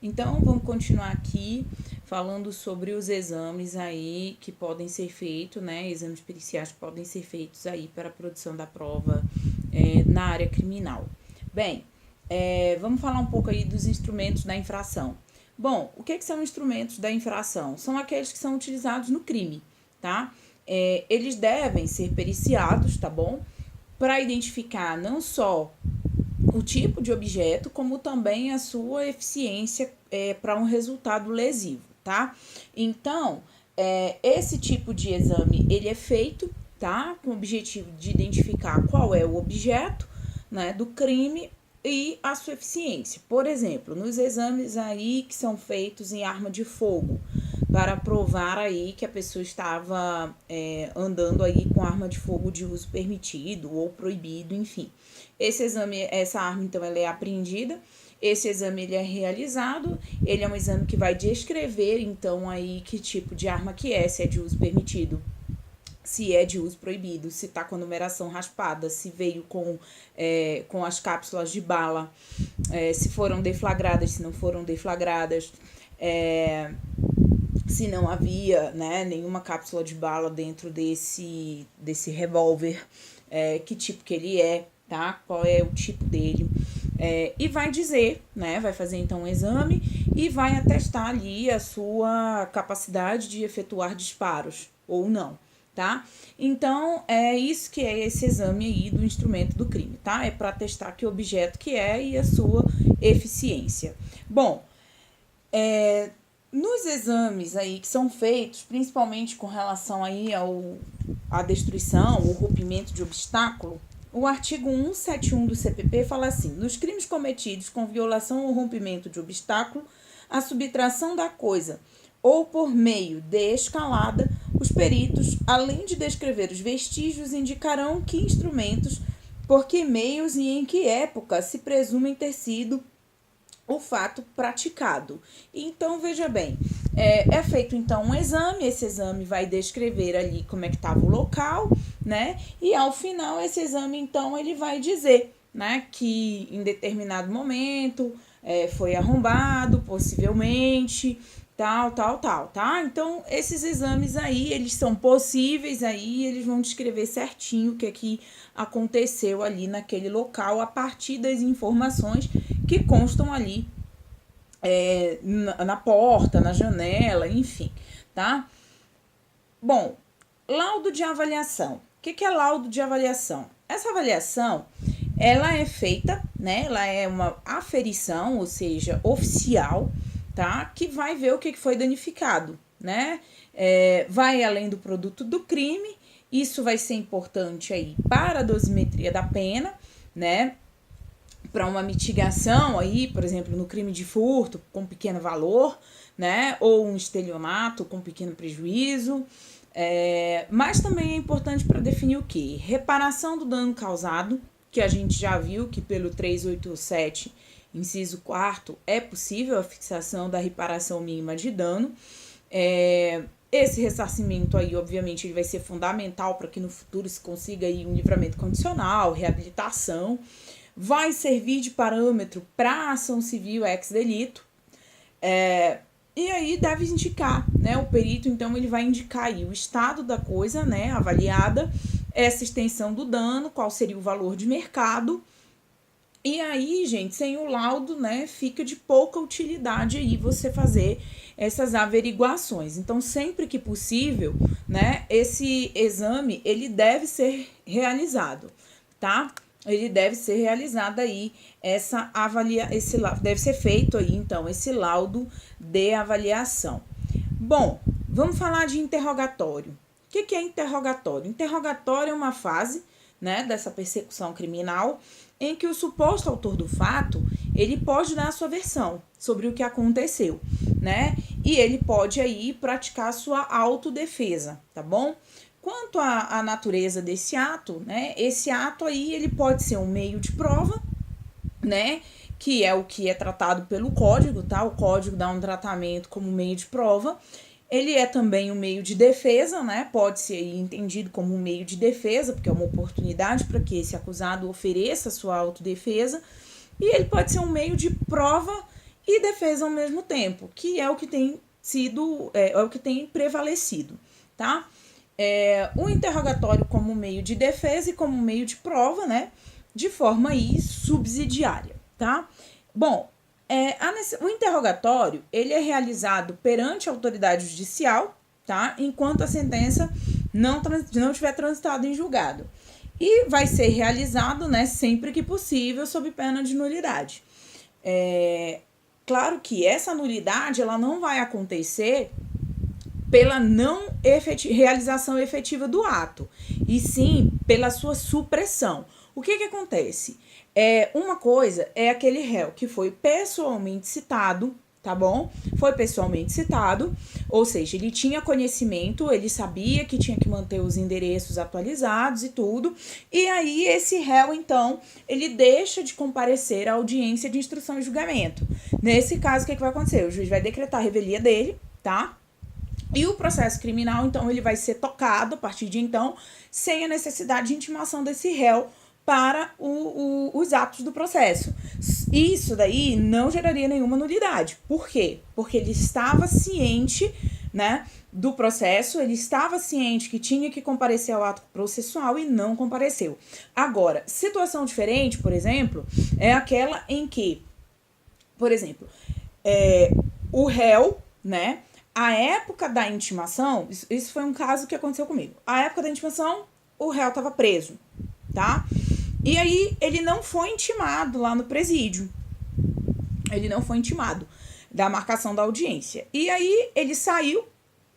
Então, vamos continuar aqui falando sobre os exames aí que podem ser feitos, né? Exames periciais que podem ser feitos aí para a produção da prova na área criminal. Bem, vamos falar um pouco aí dos instrumentos da infração. Bom, o que são instrumentos da infração? São aqueles que são utilizados no crime, tá? Eles devem ser periciados, tá bom? Para identificar não só o tipo de objeto, como também a sua eficiência para um resultado lesivo, tá? Então, esse tipo de exame, ele é feito, tá? Com o objetivo de identificar qual é o objeto, né, do crime e a sua eficiência. Por exemplo, nos exames aí que são feitos em arma de fogo, para provar aí que a pessoa estava andando aí com arma de fogo de uso permitido ou proibido, enfim. Esse exame, essa arma, então, ela é apreendida. Esse exame, ele é realizado. Ele é um exame que vai descrever, então, aí que tipo de arma que é, se é de uso permitido, se é de uso proibido, se tá com a numeração raspada, se veio com as cápsulas de bala, se foram deflagradas, se não foram deflagradas, se não havia, né, nenhuma cápsula de bala dentro desse revólver, que tipo que ele é, tá? Qual é o tipo dele. E vai dizer, né, vai fazer então um exame e vai atestar ali a sua capacidade de efetuar disparos ou não, tá? Então, é isso que é esse exame aí do instrumento do crime, tá? É para testar que objeto que é e a sua eficiência. Bom, nos exames aí que são feitos, principalmente com relação aí à destruição, o rompimento de obstáculo, o artigo 171 do CPP fala assim: nos crimes cometidos com violação ou rompimento de obstáculo, a subtração da coisa ou por meio de escalada, os peritos, além de descrever os vestígios, indicarão que instrumentos, por que meios e em que época se presumem ter sido o fato praticado. Então, veja bem, é feito então um exame, esse exame vai descrever ali como é que estava o local, né? E ao final esse exame então ele vai dizer, né, que em determinado momento foi arrombado, possivelmente, tal, tá? Então, esses exames aí, eles são possíveis aí, eles vão descrever certinho o que é que aconteceu ali naquele local a partir das informações que constam ali na porta, na janela, enfim, tá? Bom, laudo de avaliação. O que é laudo de avaliação? Essa avaliação, ela é feita, né? Ela é uma aferição, ou seja, oficial, tá? Que vai ver o que foi danificado, né? Vai além do produto do crime. Isso vai ser importante aí para a dosimetria da pena, né? Para uma mitigação aí, por exemplo, no crime de furto com pequeno valor, né? Ou um estelionato com pequeno prejuízo. Mas também é importante para definir o quê? Reparação do dano causado, que a gente já viu que pelo 387, inciso 4º, é possível a fixação da reparação mínima de dano. Esse ressarcimento aí, obviamente, ele vai ser fundamental para que no futuro se consiga aí um livramento condicional, reabilitação. Vai servir de parâmetro para a ação civil ex-delito. E aí deve indicar, né? O perito, então, ele vai indicar aí o estado da coisa, né? Avaliada, essa extensão do dano, qual seria o valor de mercado. E aí, gente, sem o laudo, né, fica de pouca utilidade aí você fazer essas averiguações. Então, sempre que possível, né, esse exame, ele deve ser realizado, tá? Ele deve ser realizado aí, deve ser feito aí, então, esse laudo de avaliação. Bom, vamos falar de interrogatório. O que é interrogatório? Interrogatório é uma fase, né, dessa persecução criminal em que o suposto autor do fato, ele pode dar a sua versão sobre o que aconteceu, né? E ele pode aí praticar a sua autodefesa, tá bom? Quanto à natureza desse ato, né? Esse ato aí, ele pode ser um meio de prova, né? Que é o que é tratado pelo código, tá? O código dá um tratamento como meio de prova. Ele é também um meio de defesa, né? Pode ser entendido como um meio de defesa, porque é uma oportunidade para que esse acusado ofereça a sua autodefesa. E ele pode ser um meio de prova e defesa ao mesmo tempo, que é o que tem sido, é o que tem prevalecido, tá? O interrogatório como meio de defesa e como meio de prova, né? De forma aí subsidiária, tá? Bom, o interrogatório, ele é realizado perante a autoridade judicial, tá? Enquanto a sentença não estiver transitada em julgado. E vai ser realizado, né, sempre que possível, sob pena de nulidade. Claro que essa nulidade, ela não vai acontecer pela não realização efetiva do ato, e sim pela sua supressão. O que acontece? Uma coisa é aquele réu que foi pessoalmente citado, tá bom? Foi pessoalmente citado, ou seja, ele tinha conhecimento, ele sabia que tinha que manter os endereços atualizados e tudo, e aí esse réu, então, ele deixa de comparecer à audiência de instrução e julgamento. Nesse caso, o que vai acontecer? O juiz vai decretar a revelia dele, tá? E o processo criminal, então, ele vai ser tocado a partir de então, sem a necessidade de intimação desse réu para os atos do processo. Isso daí não geraria nenhuma nulidade. Por quê? Porque ele estava ciente, né, do processo, ele estava ciente que tinha que comparecer ao ato processual e não compareceu. Agora, situação diferente, por exemplo, é aquela em que, por exemplo, o réu, né, a época da intimação, isso foi um caso que aconteceu comigo. A época da intimação, o réu estava preso, tá? E aí, ele não foi intimado lá no presídio. Ele não foi intimado da marcação da audiência. E aí, ele saiu,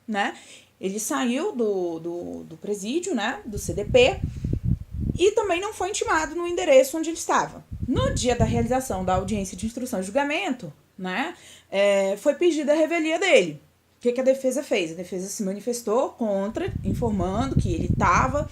né? Ele saiu do presídio, né? Do CDP. E também não foi intimado no endereço onde ele estava. No dia da realização da audiência de instrução e julgamento, né? Foi pedida a revelia dele. O que a defesa fez? A defesa se manifestou contra, informando que ele estava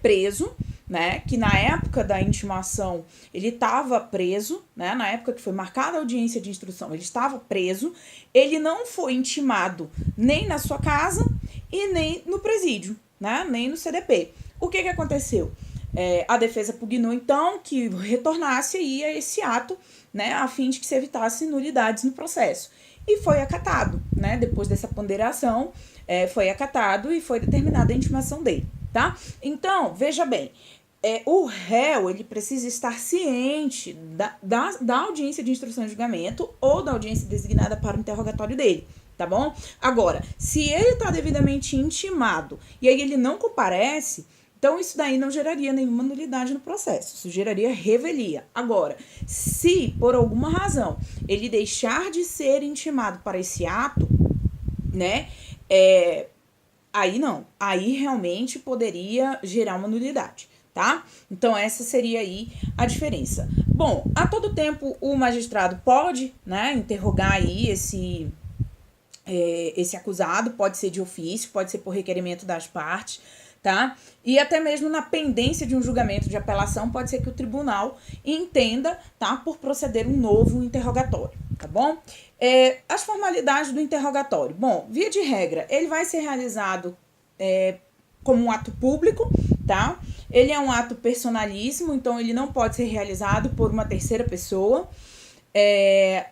preso, né, que na época da intimação ele estava preso, né, na época que foi marcada a audiência de instrução, ele estava preso, ele não foi intimado nem na sua casa e nem no presídio, né, nem no CDP. O que aconteceu? A defesa pugnou, então, que retornasse aí a esse ato, né, a fim de que se evitasse nulidades no processo. E foi acatado, né, depois dessa ponderação, foi acatado e foi determinada a intimação dele, tá? Então, veja bem, o réu, ele precisa estar ciente da audiência de instrução e julgamento ou da audiência designada para o interrogatório dele, tá bom? Agora, se ele está devidamente intimado e aí ele não comparece, então isso daí não geraria nenhuma nulidade no processo, isso geraria revelia. Agora, se por alguma razão ele deixar de ser intimado para esse ato, né, aí não, aí realmente poderia gerar uma nulidade, tá? Então, essa seria aí a diferença. Bom, a todo tempo o magistrado pode, né, interrogar aí esse acusado, pode ser de ofício, pode ser por requerimento das partes, tá? E até mesmo na pendência de um julgamento de apelação, pode ser que o tribunal entenda, tá, por proceder um novo interrogatório, tá bom? As formalidades do interrogatório. Bom, via de regra, ele vai ser realizado como um ato público, tá? Ele é um ato personalíssimo, então ele não pode ser realizado por uma terceira pessoa.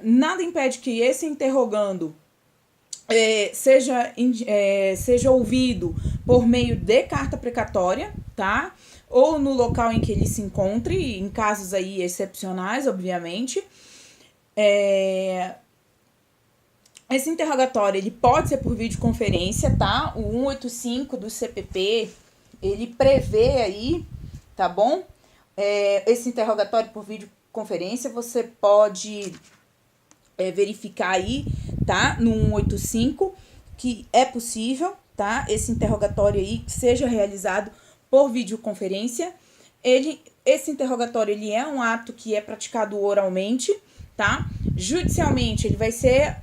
Nada impede que esse interrogando seja ouvido por meio de carta precatória, tá? Ou no local em que ele se encontre, em casos aí excepcionais, obviamente. Esse interrogatório, ele pode ser por videoconferência, tá? O 185 do CPP, ele prevê aí, tá bom? Esse interrogatório por videoconferência, você pode verificar aí, tá? No 185, que é possível, tá? Esse interrogatório aí que seja realizado por videoconferência. Esse interrogatório, ele é um ato que é praticado oralmente, tá? Judicialmente, ele vai ser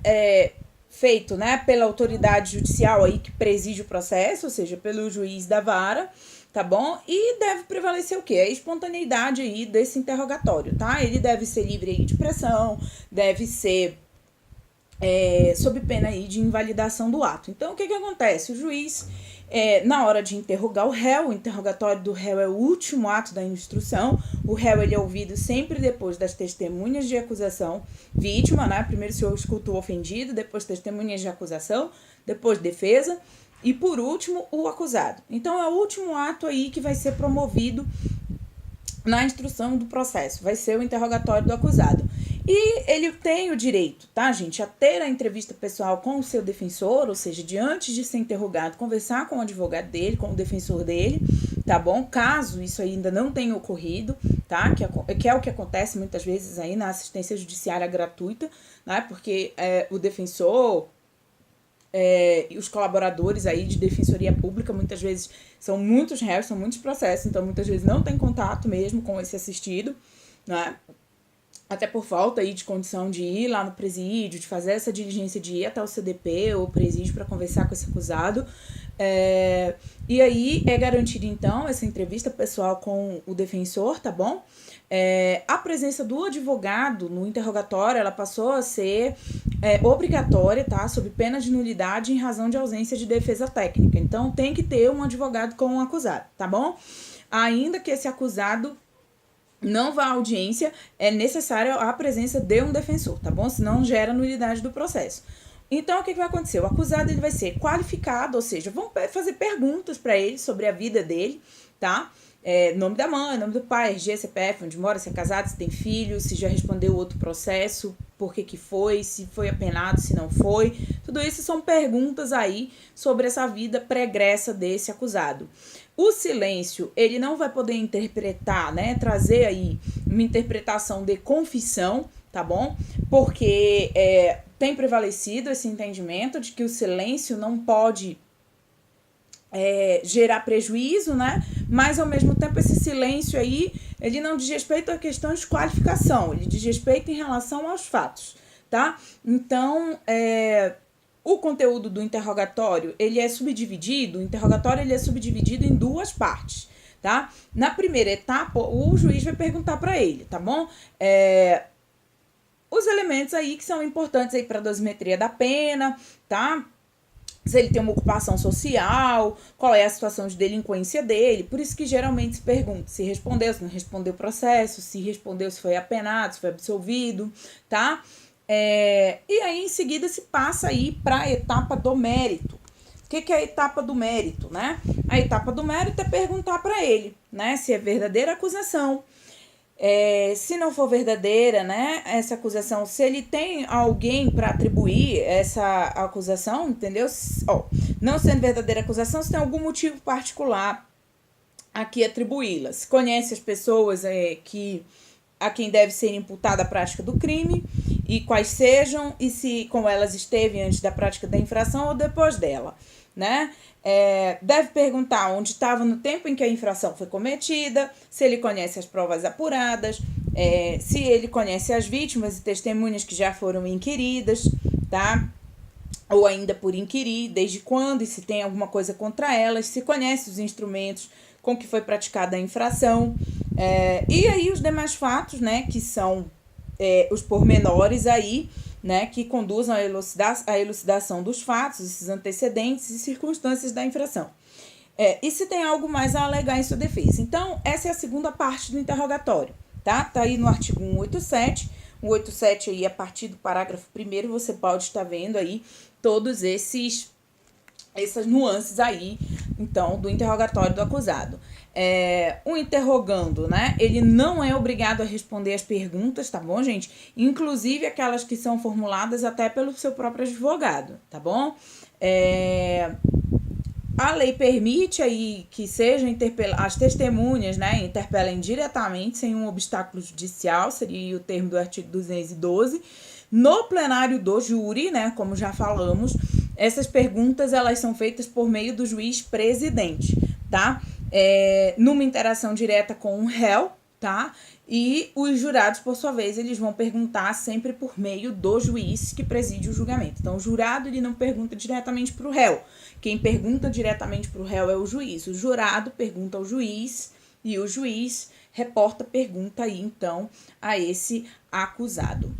feito, né, pela autoridade judicial aí que preside o processo, ou seja, pelo juiz da vara, tá bom? E deve prevalecer o quê? A espontaneidade aí desse interrogatório, tá? Ele deve ser livre aí de pressão, deve ser sob pena aí de invalidação do ato. Então, o que acontece? O juiz, Na hora de interrogar o réu, o interrogatório do réu é o último ato da instrução. O réu ele é ouvido sempre depois das testemunhas de acusação, vítima, né? Primeiro o senhor escuta o ofendido, depois testemunhas de acusação, depois defesa e por último o acusado. Então é o último ato aí que vai ser promovido na instrução do processo, vai ser o interrogatório do acusado. E ele tem o direito, tá, gente, a ter a entrevista pessoal com o seu defensor, ou seja, de antes de ser interrogado, conversar com o advogado dele, com o defensor dele, tá bom? Caso isso ainda não tenha ocorrido, tá? Que é o que acontece muitas vezes aí na assistência judiciária gratuita, né? Porque o defensor e os colaboradores aí de defensoria pública muitas vezes são muitos réus, são muitos processos, então muitas vezes não tem contato mesmo com esse assistido, né? Até por falta aí de condição de ir lá no presídio, de fazer essa diligência de ir até o CDP ou presídio para conversar com esse acusado. E aí é garantida, então, essa entrevista pessoal com o defensor, tá bom? A presença do advogado no interrogatório, ela passou a ser obrigatória, tá? Sob pena de nulidade em razão de ausência de defesa técnica. Então, tem que ter um advogado com o acusado, tá bom? Ainda que esse acusado não vá à audiência, é necessária a presença de um defensor, tá bom? Senão gera nulidade do processo. Então, o que vai acontecer? O acusado ele vai ser qualificado, ou seja, vão fazer perguntas para ele sobre a vida dele, tá? Nome da mãe, nome do pai, RG, CPF, onde mora, se é casado, se tem filho, se já respondeu outro processo, por que foi, se foi apenado, se não foi. Tudo isso são perguntas aí sobre essa vida pregressa desse acusado. O silêncio, ele não vai poder interpretar, né, trazer aí uma interpretação de confissão, tá bom? Porque tem prevalecido esse entendimento de que o silêncio não pode gerar prejuízo, né? Mas, ao mesmo tempo, esse silêncio aí, ele não diz respeito à questão de qualificação, ele diz respeito em relação aos fatos, tá? Então, o conteúdo do interrogatório, ele é subdividido, o interrogatório ele é subdividido em duas partes, tá? Na primeira etapa, o juiz vai perguntar para ele, tá bom? Os elementos aí que são importantes aí para a dosimetria da pena, tá? Se ele tem uma ocupação social, qual é a situação de delinquência dele. Por isso que geralmente se pergunta se respondeu, se não respondeu o processo, se respondeu, se foi apenado, se foi absolvido, tá? E aí, em seguida, se passa aí para a etapa do mérito. O que é a etapa do mérito, né? A etapa do mérito é perguntar para ele, né? Se é verdadeira a acusação. Se não for verdadeira, né, essa acusação, se ele tem alguém para atribuir essa acusação, entendeu? Não sendo verdadeira a acusação, se tem algum motivo particular a que atribuí-la. Se conhece as pessoas a quem deve ser imputada a prática do crime e quais sejam, e se com elas esteve antes da prática da infração ou depois dela, né? Deve perguntar onde estava no tempo em que a infração foi cometida, se ele conhece as provas apuradas, se ele conhece as vítimas e testemunhas que já foram inquiridas, tá? Ou ainda por inquirir, desde quando e se tem alguma coisa contra elas, se conhece os instrumentos com que foi praticada a infração, e aí os demais fatos, né, que são os pormenores aí, né, que conduzam à elucidação dos fatos, esses antecedentes e circunstâncias da infração. E se tem algo mais a alegar em sua defesa. Então, essa é a segunda parte do interrogatório, tá? Tá aí no artigo 187. 187 aí, a partir do parágrafo 1º, você pode estar vendo aí todos essas nuances aí, então, do interrogatório do acusado. O interrogando, né, ele não é obrigado a responder as perguntas, tá bom, gente? Inclusive aquelas que são formuladas até pelo seu próprio advogado, tá bom? A lei permite aí que sejam as testemunhas, né, interpelem diretamente, sem um obstáculo judicial, seria o termo do artigo 212. No plenário do júri, né, como já falamos, essas perguntas elas são feitas por meio do juiz presidente, tá? Numa interação direta com o réu, tá? E os jurados, por sua vez, eles vão perguntar sempre por meio do juiz que preside o julgamento. Então, o jurado, ele não pergunta diretamente para o réu. Quem pergunta diretamente para o réu é o juiz. O jurado pergunta ao juiz e o juiz reporta pergunta aí, então, a esse acusado.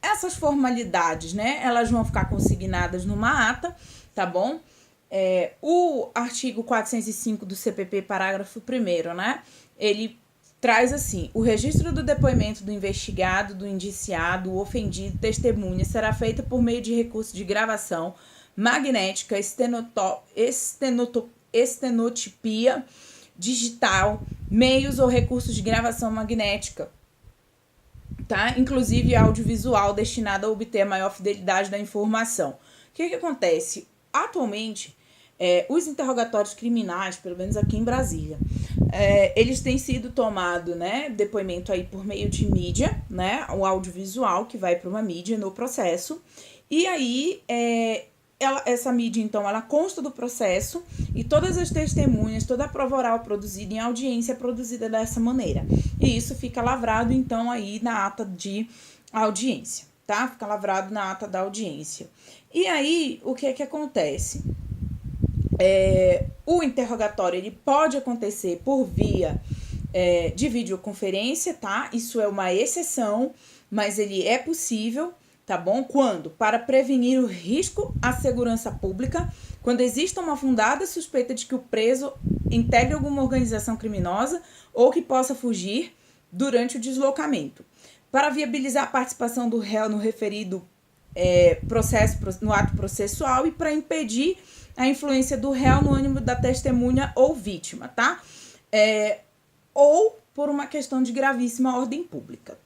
Essas formalidades, né, elas vão ficar consignadas numa ata, tá bom? O artigo 405 do CPP, parágrafo 1º, né? Ele traz assim: o registro do depoimento do investigado, do indiciado, o ofendido, testemunha, será feita por meio de recurso de gravação magnética, estenotipia digital, meios ou recursos de gravação magnética, tá? Inclusive audiovisual, destinado a obter a maior fidelidade da informação. O que acontece? Atualmente, os interrogatórios criminais, pelo menos aqui em Brasília, eles têm sido tomados, né, depoimento aí por meio de mídia, né, o audiovisual que vai para uma mídia no processo, e aí essa mídia, então, ela consta do processo e todas as testemunhas, toda a prova oral produzida em audiência é produzida dessa maneira. E isso fica lavrado, então, aí na ata de audiência, tá? Fica lavrado na ata da audiência. E aí, o que acontece? O interrogatório, ele pode acontecer por via de videoconferência, tá? Isso é uma exceção, mas ele é possível, tá bom? Quando? Para prevenir o risco à segurança pública, quando exista uma fundada suspeita de que o preso integre alguma organização criminosa ou que possa fugir durante o deslocamento. Para viabilizar a participação do réu no referido processo, no ato processual, e para impedir a influência do réu no ânimo da testemunha ou vítima, tá? Ou por uma questão de gravíssima ordem pública.